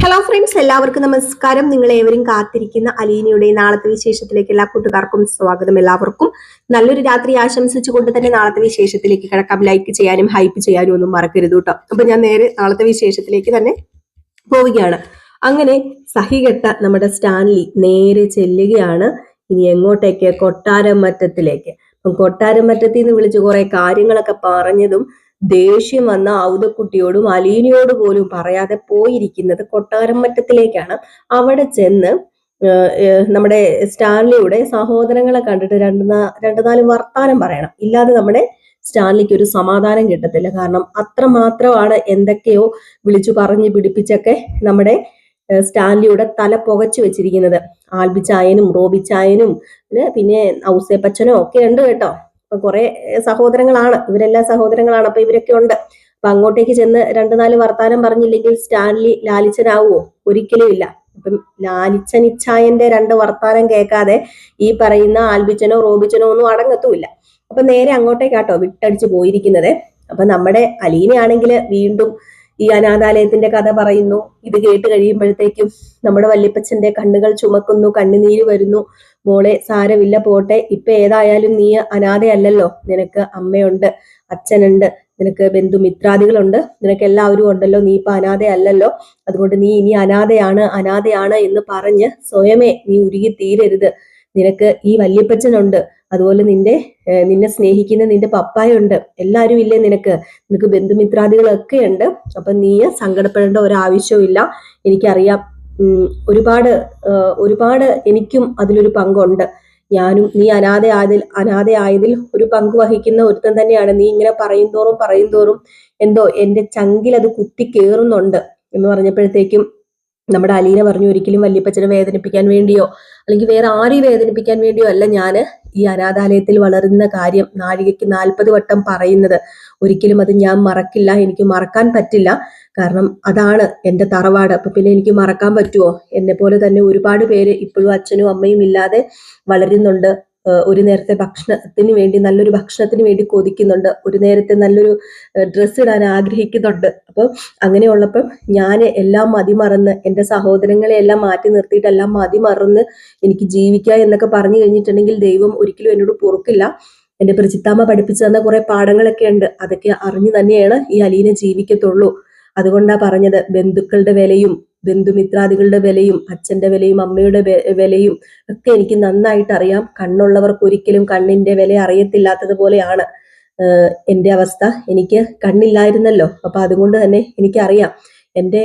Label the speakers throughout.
Speaker 1: Hello friends, എല്ലാവർക്കും നമസ്കാരം. നിങ്ങൾ ഏവരും കാത്തിരിക്കുന്ന അലീനയുടെ നാളത്തെ വിശേഷത്തിലേക്ക് എല്ലാ കൂട്ടുകാർക്കും സ്വാഗതം. എല്ലാവർക്കും നല്ലൊരു രാത്രി ആശംസിച്ചുകൊണ്ട് തന്നെ നാളത്തെ വിശേഷത്തിലേക്ക് കിടക്കാം. ലൈക്ക് ചെയ്യാനും ഹൈപ്പ് ചെയ്യാനും ഒന്നും മറക്കരുത് കേട്ടോ. അപ്പൊ ഞാൻ നേരെ നാളത്തെ വിശേഷത്തിലേക്ക് തന്നെ പോവുകയാണ്. അങ്ങനെ സഹികെട്ട നമ്മുടെ സ്റ്റാൻലി നേരെ ചെല്ലുകയാണ് ഇനി എങ്ങോട്ടേക്ക്? കൊട്ടാരമറ്റത്തിലേക്ക്. അപ്പം കൊട്ടാരമറ്റത്തിൽ നിന്ന് വിളിച്ച് കുറെ കാര്യങ്ങളൊക്കെ പറഞ്ഞതും ദേഷ്യം വന്ന ഔതക്കുട്ടിയോടും അലീനയോട് പോലും പറയാതെ പോയിരിക്കുന്നത് കൊട്ടാരം മറ്റത്തിലേക്കാണ്. അവിടെ ചെന്ന് നമ്മുടെ സ്റ്റാൻലിയുടെ സഹോദരങ്ങളെ കണ്ടിട്ട് രണ്ടു നാല് വർത്താനം പറയണം. ഇല്ലാതെ നമ്മുടെ സ്റ്റാൻലിക്ക് ഒരു സമാധാനം കിട്ടത്തില്ല. കാരണം അത്രമാത്രമാണ് എന്തൊക്കെയോ വിളിച്ചു പറഞ്ഞ് പിടിപ്പിച്ചൊക്കെ നമ്മുടെ സ്റ്റാൻലിയുടെ തല പുകച്ചു വെച്ചിരിക്കുന്നത്. ആൽബിച്ചായനും റോബിച്ചായനും പിന്നെ ഔസേപ്പച്ചനും ഒക്കെ ഉണ്ട് കേട്ടോ. അപ്പൊ കുറെ സഹോദരങ്ങളാണ്, ഇവരെല്ലാം സഹോദരങ്ങളാണ്. അപ്പൊ ഇവരൊക്കെ ഉണ്ട്. അപ്പൊ അങ്ങോട്ടേക്ക് ചെന്ന് രണ്ടു നാല് വർത്താനം പറഞ്ഞില്ലെങ്കിൽ സ്റ്റാൻലി ലാലിച്ചനാവോ? ഒരിക്കലും ഇല്ല. അപ്പം ലാലിച്ചനിച്ചായന്റെ രണ്ട് വർത്താനം കേൾക്കാതെ ഈ പറയുന്ന ആൽബിച്ചനോ റോബിച്ചനോ ഒന്നും അടങ്ങത്തുമില്ല. അപ്പൊ നേരെ അങ്ങോട്ടേക്കാട്ടോ വിട്ടടിച്ച് പോയിരിക്കുന്നത്. അപ്പൊ നമ്മുടെ അലീനയാണെങ്കിൽ വീണ്ടും ഈ അനാഥാലയത്തിന്റെ കഥ പറയുന്നു. ഇത് കേട്ട് കഴിയുമ്പോഴത്തേക്കും നമ്മുടെ വല്യപ്പച്ചന്റെ കണ്ണുകൾ ചുമക്കുന്നു, കണ്ണുനീര് വരുന്നു. മോളെ സാരമില്ല, പോട്ടെ. ഇപ്പൊ ഏതായാലും നീ അനാഥയല്ലല്ലോ. നിനക്ക് അമ്മയുണ്ട്, അച്ഛനുണ്ട്, നിനക്ക് ബന്ധുമിത്രാദികളുണ്ട്, നിനക്ക് എല്ലാവരും ഉണ്ടല്ലോ. നീ ഇപ്പൊ അനാഥയല്ലല്ലോ. അതുകൊണ്ട് നീ ഇനി അനാഥയാണ് എന്ന് പറഞ്ഞ് സ്വയമേ നീ ഉരുകി തീരരുത്. നിനക്ക് ഈ വല്യപ്പച്ചനുണ്ട്, അതുപോലെ നിന്നെ സ്നേഹിക്കുന്ന നിന്റെ പപ്പായുണ്ട്, എല്ലാവരും ഇല്ലേ നിനക്ക് ബന്ധുമിത്രാദികളൊക്കെ ഉണ്ട്. അപ്പൊ നീ സങ്കടപ്പെടേണ്ട ഒരാവശ്യവും ഇല്ല. എനിക്കറിയാം, ഒരുപാട് എനിക്കും അതിലൊരു പങ്കുണ്ട്. നീ അനാഥയായതിൽ ഒരു പങ്ക് വഹിക്കുന്ന ഒരുത്തൻ തന്നെയാണ്. നീ ഇങ്ങനെ പറയും തോറും എന്തോ എന്റെ ചങ്കിൽ അത് കുത്തി കേറുന്നുണ്ട് എന്ന് പറഞ്ഞപ്പോഴത്തേക്കും നമ്മുടെ അലീന പറഞ്ഞു, ഒരിക്കലും വല്യപ്പച്ചനെ വേദനിപ്പിക്കാൻ വേണ്ടിയോ അല്ലെങ്കിൽ വേറെ ആരെയും വേദനിപ്പിക്കാൻ വേണ്ടിയോ അല്ല ഞാൻ ഈ അനാഥാലയത്തിൽ വളരുന്ന കാര്യം നാഴികയ്ക്ക് 40 വട്ടം പറയുന്നത്. ഒരിക്കലും അത് ഞാൻ മറക്കില്ല, എനിക്ക് മറക്കാൻ പറ്റില്ല. കാരണം അതാണ് എൻ്റെ തറവാട്. അപ്പൊ പിന്നെ എനിക്ക് മറക്കാൻ പറ്റുമോ? എന്നെ പോലെ തന്നെ ഒരുപാട് പേര് ഇപ്പോഴും അച്ഛനും അമ്മയും ഇല്ലാതെ വളരുന്നുണ്ട്. ഒരു നേരത്തെ ഭക്ഷണത്തിന് വേണ്ടി, നല്ലൊരു ഭക്ഷണത്തിന് വേണ്ടി കൊതിക്കുന്നുണ്ട്. ഒരു നേരത്തെ നല്ലൊരു ഡ്രസ്സ് ഇടാൻ ആഗ്രഹിക്കുന്നുണ്ട്. അപ്പൊ അങ്ങനെയുള്ളപ്പം ഞാൻ എല്ലാം മതിമറന്ന്, എൻ്റെ സഹോദരങ്ങളെ എല്ലാം മാറ്റി നിർത്തിയിട്ട് എല്ലാം മതിമറന്ന് എനിക്ക് ജീവിക്കുക എന്നൊക്കെ പറഞ്ഞു കഴിഞ്ഞിട്ടുണ്ടെങ്കിൽ ദൈവം ഒരിക്കലും എന്നോട് പൊറുക്കില്ല. എൻ്റെ പ്രജിത്താമ്മ പഠിപ്പിച്ചു തന്ന കുറെ പാഠങ്ങളൊക്കെ ഉണ്ട്. അതൊക്കെ അറിഞ്ഞു തന്നെയാണ് ഈ അലീന ജീവിക്കത്തുള്ളൂ. അതുകൊണ്ടാ പറഞ്ഞത്, ബന്ധുക്കളുടെ വിലയും ബന്ധുമിത്രാദികളുടെ വിലയും അച്ഛന്റെ വിലയും അമ്മയുടെ വിലയും ഒക്കെ എനിക്ക് നന്നായിട്ട് അറിയാം. കണ്ണുള്ളവർക്ക് ഒരിക്കലും കണ്ണിന്റെ വില അറിയത്തില്ലാത്തതുപോലെയാണ് എൻ്റെ അവസ്ഥ. എനിക്ക് കണ്ണില്ലായിരുന്നല്ലോ. അപ്പൊ അതുകൊണ്ട് തന്നെ എനിക്കറിയാം. എൻ്റെ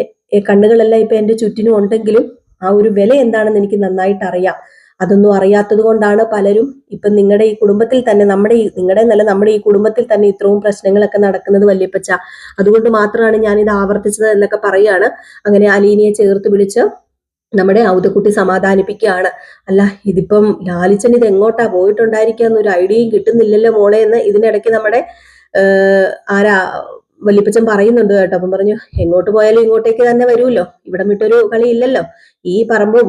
Speaker 1: കണ്ണുകളെല്ലാം ഇപ്പൊ എൻ്റെ ചുറ്റിനും ഉണ്ടെങ്കിലും ആ ഒരു വില എന്താണെന്ന് എനിക്ക് നന്നായിട്ട് അറിയാം. അതൊന്നും അറിയാത്തത് കൊണ്ടാണ് പലരും ഇപ്പൊ നിങ്ങളുടെ ഈ കുടുംബത്തിൽ തന്നെ, നമ്മുടെ ഈ കുടുംബത്തിൽ തന്നെ ഇത്രയും പ്രശ്നങ്ങളൊക്കെ നടക്കുന്നത് വല്യപ്പച്ച. അതുകൊണ്ട് മാത്രമാണ് ഞാനിത് ആവർത്തിച്ചത് എന്നൊക്കെ പറയാണ്. അങ്ങനെ അലീനയെ ചേർത്ത് പിടിച്ച് നമ്മുടെ ഔതക്കുട്ടി സമാധാനിപ്പിക്കുകയാണ്. അല്ല, ഇതിപ്പം ലാലിച്ചൻ ഇത് എങ്ങോട്ടാ പോയിട്ടുണ്ടായിരിക്കുക എന്നൊരു ഐഡിയയും കിട്ടുന്നില്ലല്ലോ മോളെ എന്ന് ഇതിനിടയ്ക്ക് നമ്മുടെ ആരാ വല്യപ്പച്ചൻ പറയുന്നുണ്ട് കേട്ടോ. അപ്പം പറഞ്ഞു, എങ്ങോട്ട് പോയാലും ഇങ്ങോട്ടേക്ക് തന്നെ വരുമല്ലോ, ഇവിടം വിട്ടൊരു കളി ഇല്ലല്ലോ. ഈ പറമ്പും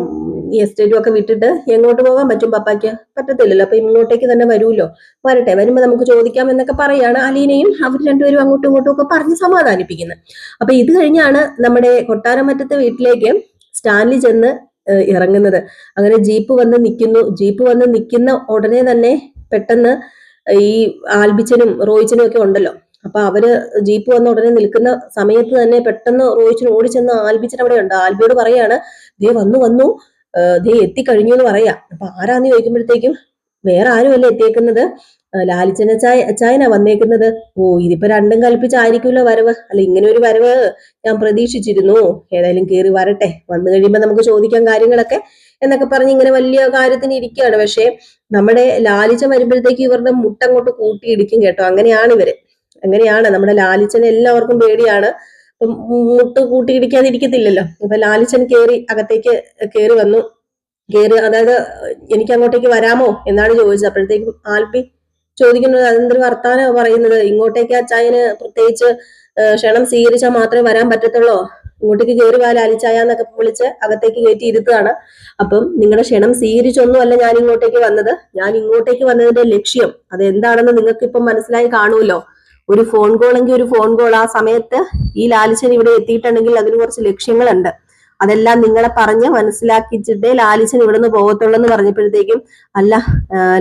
Speaker 1: ഈ എസ്റ്റേറ്റും ഒക്കെ വിട്ടിട്ട് എങ്ങോട്ട് പോകാൻ പറ്റും? പപ്പായ്ക്ക് പറ്റത്തില്ലല്ലോ. അപ്പൊ ഇങ്ങോട്ടേക്ക് തന്നെ വരുമല്ലോ. വരട്ടെ, വരുമ്പോ നമുക്ക് ചോദിക്കാം എന്നൊക്കെ പറയാണ്. അലീനയും അവർ രണ്ടുപേരും അങ്ങോട്ടും ഇങ്ങോട്ടും ഒക്കെ പറഞ്ഞ് സമാധാനിപ്പിക്കുന്നത്. അപ്പൊ ഇത് കഴിഞ്ഞാണ് നമ്മുടെ കൊട്ടാരമറ്റത്തെ വീട്ടിലേക്ക് സ്റ്റാൻലി ചെന്ന് ഇറങ്ങുന്നത്. അങ്ങനെ ജീപ്പ് വന്ന് നിൽക്കുന്ന ഉടനെ തന്നെ പെട്ടെന്ന് ഈ ആൽബിച്ചനും റോയിച്ചനും ഒക്കെ ഉണ്ടല്ലോ. അപ്പൊ അവര് ജീപ്പ് വന്ന ഉടനെ നിൽക്കുന്ന സമയത്ത് തന്നെ പെട്ടെന്ന് റോയിച്ചൻ ഓടിച്ചെന്ന് ആൽബിച്ചൻ അവിടെ ഉണ്ട്. ആൽബിയോട് പറയാണ്, ദേ വന്നു ദേ എത്തിക്കഴിഞ്ഞു എന്ന് പറയാ. അപ്പൊ ആരാന്ന് ചോദിക്കുമ്പോഴത്തേക്കും വേറെ ആരുമല്ല എത്തിയേക്കുന്നത്, ലാലിച്ചനാ വന്നേക്കുന്നത്. ഓ, ഇതിപ്പോ രണ്ടും കൽപ്പിച്ചായിരിക്കുമല്ലോ വരവ്. അല്ല, ഇങ്ങനെ ഒരു വരവ് ഞാൻ പ്രതീക്ഷിച്ചിരുന്നു. ഏതായാലും കേറി വരട്ടെ, വന്നു കഴിയുമ്പോ നമുക്ക് ചോദിക്കാൻ കാര്യങ്ങളൊക്കെ എന്നൊക്കെ പറഞ്ഞ് ഇങ്ങനെ വലിയ കാര്യത്തിന് ഇരിക്കുകയാണ്. പക്ഷെ നമ്മുടെ ലാലിച്ചൻ വരുമ്പോഴത്തേക്ക് ഇവരുടെ മുട്ടങ്ങോട്ട് കൂട്ടിയിടിക്കും കേട്ടോ. അങ്ങനെയാണ് നമ്മുടെ ലാലിച്ചനെ എല്ലാവർക്കും പേടിയാണ്. മുട്ട് കൂട്ടിയിടിക്കാതിരിക്കത്തില്ലല്ലോ. അപ്പൊ ലാലിച്ചൻ അകത്തേക്ക് വന്നു. അതായത് എനിക്ക് അങ്ങോട്ടേക്ക് വരാമോ എന്നാണ് ചോദിച്ചത്. അപ്പോഴത്തേക്കും ആൽബി ചോദിക്കുന്നത്, അതെന്തൊരു വർത്താനം പറയുന്നത്? ഇങ്ങോട്ടേക്ക് അച്ചായന് പ്രത്യേകിച്ച് ക്ഷണം സ്വീകരിച്ചാൽ മാത്രമേ വരാൻ പറ്റത്തുള്ളൂ. ഇങ്ങോട്ടേക്ക് കയറി വാ ലാലിച്ചായ എന്നൊക്കെ വിളിച്ച് അകത്തേക്ക് കയറ്റി ഇരുത്തുകയാണ്. അപ്പം നിങ്ങളുടെ ക്ഷണം സ്വീകരിച്ചൊന്നുമല്ല ഞാൻ ഇങ്ങോട്ടേക്ക് വന്നത്. ഞാൻ ഇങ്ങോട്ടേക്ക് വന്നതിന്റെ ലക്ഷ്യം അതെന്താണെന്ന് നിങ്ങൾക്ക് ഇപ്പം മനസ്സിലായി കാണുമല്ലോ. ഒരു ഫോൺ കോൾ ആ സമയത്ത് ഈ ലാലിച്ചൻ ഇവിടെ എത്തിയിട്ടുണ്ടെങ്കിൽ അതിന് കുറച്ച് ലക്ഷ്യങ്ങളുണ്ട്. അതെല്ലാം നിങ്ങളെ പറഞ്ഞ് മനസ്സിലാക്കിച്ചിട്ടേ ലാലിച്ചൻ ഇവിടുന്ന് പോകത്തുള്ളൂ എന്ന് പറഞ്ഞപ്പോഴത്തേക്കും, അല്ല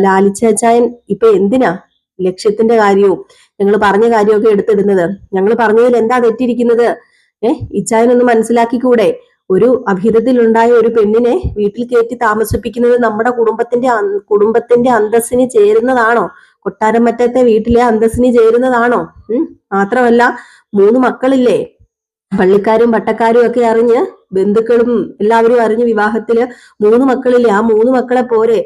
Speaker 1: ലാലിച്ചായൻ ഇപ്പൊ എന്തിനാ ലക്ഷ്യത്തിന്റെ കാര്യവും ഞങ്ങൾ പറഞ്ഞ കാര്യമൊക്കെ എടുത്തിടുന്നത്? ഞങ്ങൾ പറഞ്ഞതിൽ എന്താ തെറ്റിയിരിക്കുന്നത്? ഇച്ചായനൊന്ന് മനസ്സിലാക്കിക്കൂടെ? ഒരു അഭിഹിതത്തിലുണ്ടായ ഒരു പെണ്ണിനെ വീട്ടിൽ കയറ്റി താമസിപ്പിക്കുന്നത് നമ്മുടെ കുടുംബത്തിന്റെ അന്തസ്സിന് ചേരുന്നതാണോ? കൊട്ടാരം മറ്റത്തെ വീട്ടിലെ അന്തസ്സിന് ചേരുന്നതാണോ? മാത്രമല്ല 3 മക്കളില്ലേ? പള്ളിക്കാരും പട്ടക്കാരും ഒക്കെ അറിഞ്ഞ്, ബന്ധുക്കളും എല്ലാവരും അറിഞ്ഞ് വിവാഹത്തില് 3 മക്കളില്ലേ? ആ 3 മക്കളെ പോരെ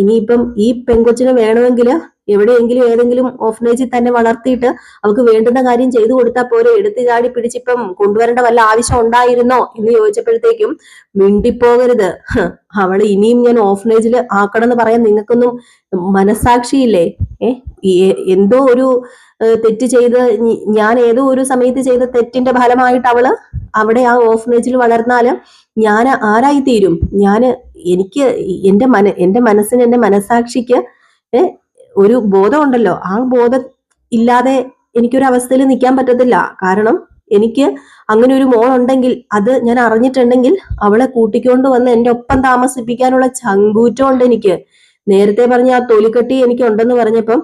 Speaker 1: ഇനിയിപ്പം ഈ പെൺകൊച്ചിനെ വേണമെങ്കിൽ എവിടെയെങ്കിലും ഏതെങ്കിലും ഓഫനേജിൽ തന്നെ വളർത്തിയിട്ട് അവർക്ക് വേണ്ടുന്ന കാര്യം ചെയ്തു കൊടുത്താൽ പോരെ? എടുത്തു ചാടി പിടിച്ചിപ്പം കൊണ്ടുവരേണ്ട വല്ല ആവശ്യം ഉണ്ടായിരുന്നോ എന്ന് ചോദിച്ചപ്പോഴത്തേക്കും, മിണ്ടിപ്പോകരുത്, അവള് ഇനിയും ഞാൻ ഓഫനേജിൽ ആക്കണം എന്ന് പറയാൻ നിങ്ങൾക്കൊന്നും മനസാക്ഷിയില്ലേ? എന്തോ ഒരു തെറ്റ് ചെയ്ത്, ഞാൻ ഏതോ ഒരു സമയത്ത് ചെയ്ത തെറ്റിന്റെ ഫലമായിട്ട് അവള് അവിടെ ആ ഓഫനേജിൽ വളർന്നാല് ഞാൻ ആരായി തീരും? എനിക്ക് എന്റെ മനസ്സിന്, എന്റെ മനസാക്ഷിക്ക് ഒരു ബോധമുണ്ടല്ലോ. ആ ബോധം ഇല്ലാതെ എനിക്കൊരു അവസ്ഥയിൽ നിൽക്കാൻ പറ്റത്തില്ല. കാരണം എനിക്ക് അങ്ങനെ ഒരു മോളുണ്ടെങ്കിൽ, അത് ഞാൻ അറിഞ്ഞിട്ടുണ്ടെങ്കിൽ അവളെ കൂട്ടിക്കൊണ്ട് വന്ന് എന്റെ ഒപ്പം താമസിപ്പിക്കാനുള്ള ചങ്കൂറ്റം ഉണ്ട് എനിക്ക്. നേരത്തെ പറഞ്ഞ ആ തൊലിക്കെട്ടി എനിക്ക് ഉണ്ടെന്ന് പറഞ്ഞപ്പം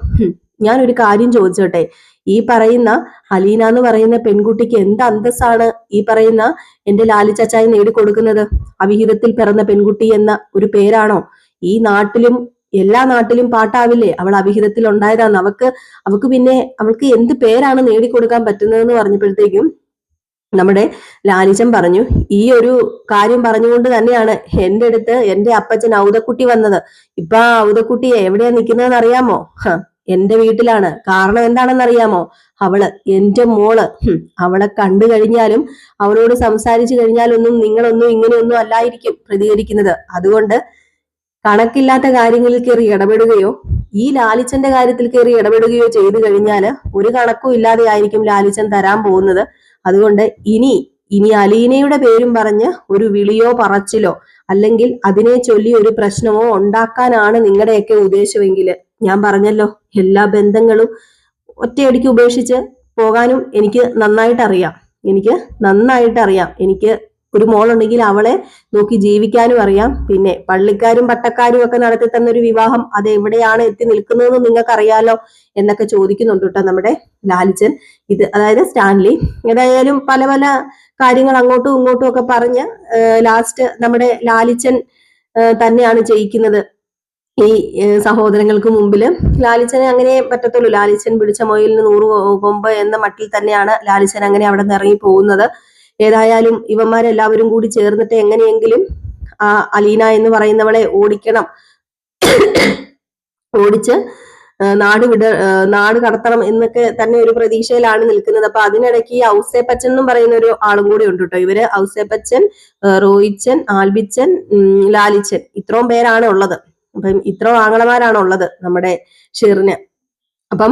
Speaker 1: ഞാൻ ഒരു കാര്യം ചോദിച്ചോട്ടെ, ഈ പറയുന്ന അലീന എന്ന് പറയുന്ന പെൺകുട്ടിക്ക് എന്ത് അന്തസ്സാണ് ഈ പറയുന്ന എന്റെ ലാലിച്ചാച്ചായി നേടിക്കൊടുക്കുന്നത്? അവിഹിതത്തിൽ പിറന്ന പെൺകുട്ടി എന്ന ഒരു പേരാണോ ഈ നാട്ടിലും എല്ലാ നാട്ടിലും പാട്ടാവില്ലേ? അവൾ അവിഹിതത്തിൽ ഉണ്ടായതാന്ന്. അവൾക്ക് പിന്നെ അവൾക്ക് എന്ത് പേരാണ് നേടിക്കൊടുക്കാൻ പറ്റുന്നതെന്ന് പറഞ്ഞപ്പോഴത്തേക്കും നമ്മുടെ ലാലിച്ചൻ പറഞ്ഞു, ഈ ഒരു കാര്യം പറഞ്ഞുകൊണ്ട് തന്നെയാണ് എന്റെ അടുത്ത് എന്റെ അപ്പച്ചൻ ഔതക്കുട്ടി വന്നത്. ഇപ്പൊ ആ ഔതക്കുട്ടി എവിടെയാ നിൽക്കുന്നതെന്ന് അറിയാമോ? എന്റെ വീട്ടിലാണ്. കാരണം എന്താണെന്ന് അറിയാമോ? അവള് എന്റെ മോള്. അവളെ കണ്ടു കഴിഞ്ഞാലും അവളോട് സംസാരിച്ചു കഴിഞ്ഞാലൊന്നും നിങ്ങളൊന്നും ഇങ്ങനെയൊന്നും അല്ലായിരിക്കും പ്രതികരിക്കുന്നത്. അതുകൊണ്ട് കണക്കില്ലാത്ത കാര്യങ്ങളിൽ കയറി ഇടപെടുകയോ ഈ ലാലിച്ചന്റെ കാര്യത്തിൽ കയറി ഇടപെടുകയോ ചെയ്തു കഴിഞ്ഞാൽ ഒരു കണക്കും ഇല്ലാതെ ആയിരിക്കും ലാലിച്ചൻ തരാൻ പോകുന്നത്. അതുകൊണ്ട് ഇനി അലീനയുടെ പേരും പറഞ്ഞ് ഒരു വിളിയോ പറച്ചിലോ അല്ലെങ്കിൽ അതിനെ ചൊല്ലി ഒരു പ്രശ്നമോ ഉണ്ടാക്കാനാണ് നിങ്ങളുടെയൊക്കെ ഉദ്ദേശമെങ്കിൽ ഞാൻ പറഞ്ഞല്ലോ, എല്ലാ ബന്ധങ്ങളും ഒറ്റയടിക്ക് ഉപേക്ഷിച്ച് പോകാനും എനിക്ക് നന്നായിട്ട് അറിയാം. എനിക്ക് ഒരു മോളുണ്ടെങ്കിൽ അവളെ നോക്കി ജീവിക്കാനും അറിയാം. പിന്നെ പള്ളിക്കാരും പട്ടക്കാരും ഒക്കെ നടത്തി തന്നൊരു വിവാഹം അത് എവിടെയാണ് എത്തി നിൽക്കുന്നതെന്ന് നിങ്ങൾക്ക് അറിയാലോ എന്നൊക്കെ ചോദിക്കുന്നുണ്ട് കേട്ടോ നമ്മുടെ ലാലിച്ചൻ. ഇത് അതായത് സ്റ്റാൻലി ഏതായാലും പല പല കാര്യങ്ങൾ അങ്ങോട്ടും ഇങ്ങോട്ടും ഒക്കെ പറഞ്ഞ് ലാസ്റ്റ് നമ്മുടെ ലാലിച്ചൻ തന്നെയാണ് ജയിക്കുന്നത്. ഈ സഹോദരങ്ങൾക്ക് മുമ്പിൽ ലാലിച്ചനെ അങ്ങനെ പറ്റത്തുള്ളൂ. ലാലിച്ചൻ പിടിച്ച മൊയിലിന് 100 കൊമ്പ് എന്ന മട്ടിൽ തന്നെയാണ് ലാലിച്ചൻ അങ്ങനെ അവിടെ നിന്ന് ഇറങ്ങി പോകുന്നത്. ഏതായാലും ഇവന്മാരെല്ലാവരും കൂടി ചേർന്നിട്ട് എങ്ങനെയെങ്കിലും ആ അലീന എന്ന് പറയുന്നവളെ ഓടിച്ച് നാട് കടത്തണം എന്നൊക്കെ തന്നെ ഒരു പ്രതീക്ഷയിലാണ് നിൽക്കുന്നത്. അപ്പൊ അതിനിടയ്ക്ക് ഈ ഔസേപ്പച്ചൻ എന്നും പറയുന്ന ഒരു ആളും കൂടി ഉണ്ട് കേട്ടോ. ഇവര് ഔസേപ്പച്ചൻ, റോയിച്ചൻ, ആൽബിച്ചൻ, ലാലിച്ചൻ ഇത്രയും പേരാണ് ഉള്ളത്. അപ്പം ഇത്രയും ആങ്ങളമാരാണ് ഉള്ളത് നമ്മുടെ ഷെറിന്. അപ്പം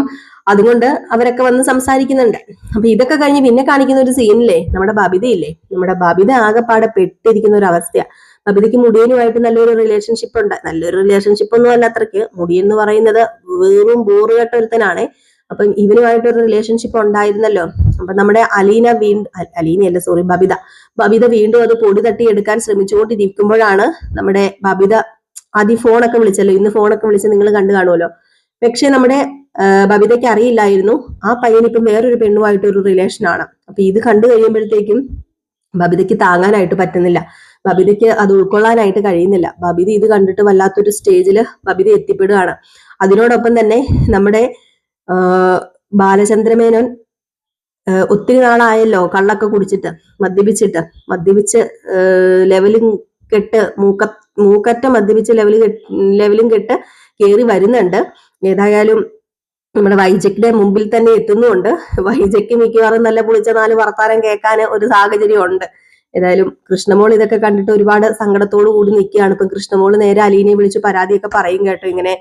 Speaker 1: അതുകൊണ്ട് അവരൊക്കെ വന്ന് സംസാരിക്കുന്നുണ്ട്. അപ്പൊ ഇതൊക്കെ കഴിഞ്ഞ് പിന്നെ കാണിക്കുന്ന ഒരു സീനില്ലേ, നമ്മുടെ ബബിതയില്ലേ, നമ്മുടെ ബബിത ആകെപ്പാടെ പെട്ടിരിക്കുന്ന ഒരു അവസ്ഥയാണ്. ബബിതയ്ക്ക് മുടിയനുമായിട്ട് നല്ലൊരു റിലേഷൻഷിപ്പ് ഉണ്ട്. നല്ലൊരു റിലേഷൻഷിപ്പ് ഒന്നും അല്ല അത്രയ്ക്ക്. മുടിയൻ എന്ന് പറയുന്നത് വെറും ബോറുകെട്ട ഒരുത്തനാണ്. അപ്പം ഇവനുമായിട്ടൊരു റിലേഷൻഷിപ്പ് ഉണ്ടായിരുന്നല്ലോ. അപ്പൊ നമ്മുടെ ബബിത വീണ്ടും അത് പൊടി തട്ടി എടുക്കാൻ ശ്രമിച്ചുകൊണ്ടിരിക്കുമ്പോഴാണ് നമ്മുടെ ബബിത ആദ്യം ഫോണൊക്കെ വിളിച്ചല്ലോ, ഇന്ന് ഫോണൊക്കെ വിളിച്ച് നിങ്ങൾ കണ്ടു കാണുമല്ലോ. പക്ഷെ നമ്മുടെ ബബിതയ്ക്ക് അറിയില്ലായിരുന്നു ആ പയ്യൻ ഇപ്പം വേറൊരു പെണ്ണുമായിട്ട് ഒരു റിലേഷനാണ്. അപ്പൊ ഇത് കണ്ടു കഴിയുമ്പോഴത്തേക്കും ബബിതയ്ക്ക് താങ്ങാനായിട്ട് പറ്റുന്നില്ല. ബബിതയ്ക്ക് അത് ഉൾക്കൊള്ളാനായിട്ട് കഴിയുന്നില്ല. ബബിത ഇത് കണ്ടിട്ട് വല്ലാത്തൊരു സ്റ്റേജിൽ ബബിത എത്തിപ്പെടുകയാണ്. അതിനോടൊപ്പം തന്നെ നമ്മുടെ ബാലചന്ദ്രമേനോൻ ഒത്തിരി നാളായല്ലോ കള്ളൊക്കെ കുടിച്ചിട്ട് മദ്യപിച്ച് ലെവലും കെട്ട് മൂക്കറ്റ മദ്യപിച്ച് ലെവലും കെട്ട് കയറി വരുന്നുണ്ട്. ഏതായാലും നമ്മുടെ വൈജക്കിന്റെ മുമ്പിൽ തന്നെ എത്തുന്നുണ്ട്. വൈജക്ക് മിക്കവാറും നല്ല പുളിച്ച 4 വർത്താനം കേൾക്കാൻ ഒരു സാഹചര്യം ഉണ്ട്. ഏതായാലും കൃഷ്ണമോൾ ഇതൊക്കെ കണ്ടിട്ട് ഒരുപാട് സങ്കടത്തോടു കൂടി നിൽക്കുകയാണ്. ഇപ്പം കൃഷ്ണമോൾ നേരെ അലീനയെ വിളിച്ച് പരാതിയൊക്കെ പറയും കേട്ടോ. ഇങ്ങനെ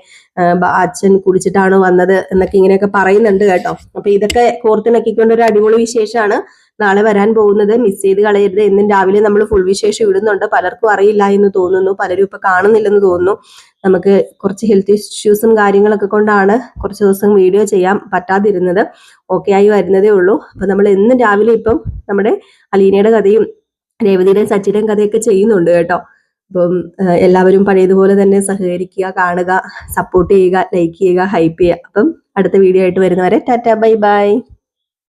Speaker 1: അച്ഛൻ കുടിച്ചിട്ടാണ് വന്നത് എന്നൊക്കെ ഇങ്ങനെയൊക്കെ പറയുന്നുണ്ട് കേട്ടോ. അപ്പൊ ഇതൊക്കെ കോർത്തിണക്കിക്കൊണ്ട് ഒരു അടിപൊളി വിശേഷമാണ് നാളെ വരാൻ പോകുന്നത്. മിസ് ചെയ്ത് കളയരുത്. എന്നും രാവിലെ നമ്മൾ ഫുൾ വിശേഷം ഇടുന്നുണ്ട്. പലർക്കും അറിയില്ല എന്ന് തോന്നുന്നു, പലരും ഇപ്പൊ കാണുന്നില്ലെന്ന് തോന്നുന്നു. നമുക്ക് കുറച്ച് ഹെൽത്ത് ഇഷ്യൂസും കാര്യങ്ങളൊക്കെ കൊണ്ടാണ് കുറച്ച് ദിവസം വീഡിയോ ചെയ്യാൻ പറ്റാതിരുന്നത്. ഓക്കെ ആയി വരുന്നതേ ഉള്ളൂ. അപ്പൊ നമ്മൾ എന്നും രാവിലെ ഇപ്പം നമ്മുടെ അലീനയുടെ കഥയും രേവതിയുടെയും സച്ചിയുടെയും കഥയൊക്കെ ചെയ്യുന്നുണ്ട് കേട്ടോ. അപ്പം എല്ലാവരും പഴയതുപോലെ തന്നെ സഹകരിക്കുക, കാണുക, സപ്പോർട്ട് ചെയ്യുക, ലൈക്ക് ചെയ്യുക, ഹൈപ്പ് ചെയ്യുക. അപ്പം അടുത്ത വീഡിയോ ആയിട്ട് വരുന്നവരെ ടാറ്റ ബൈ ബൈ.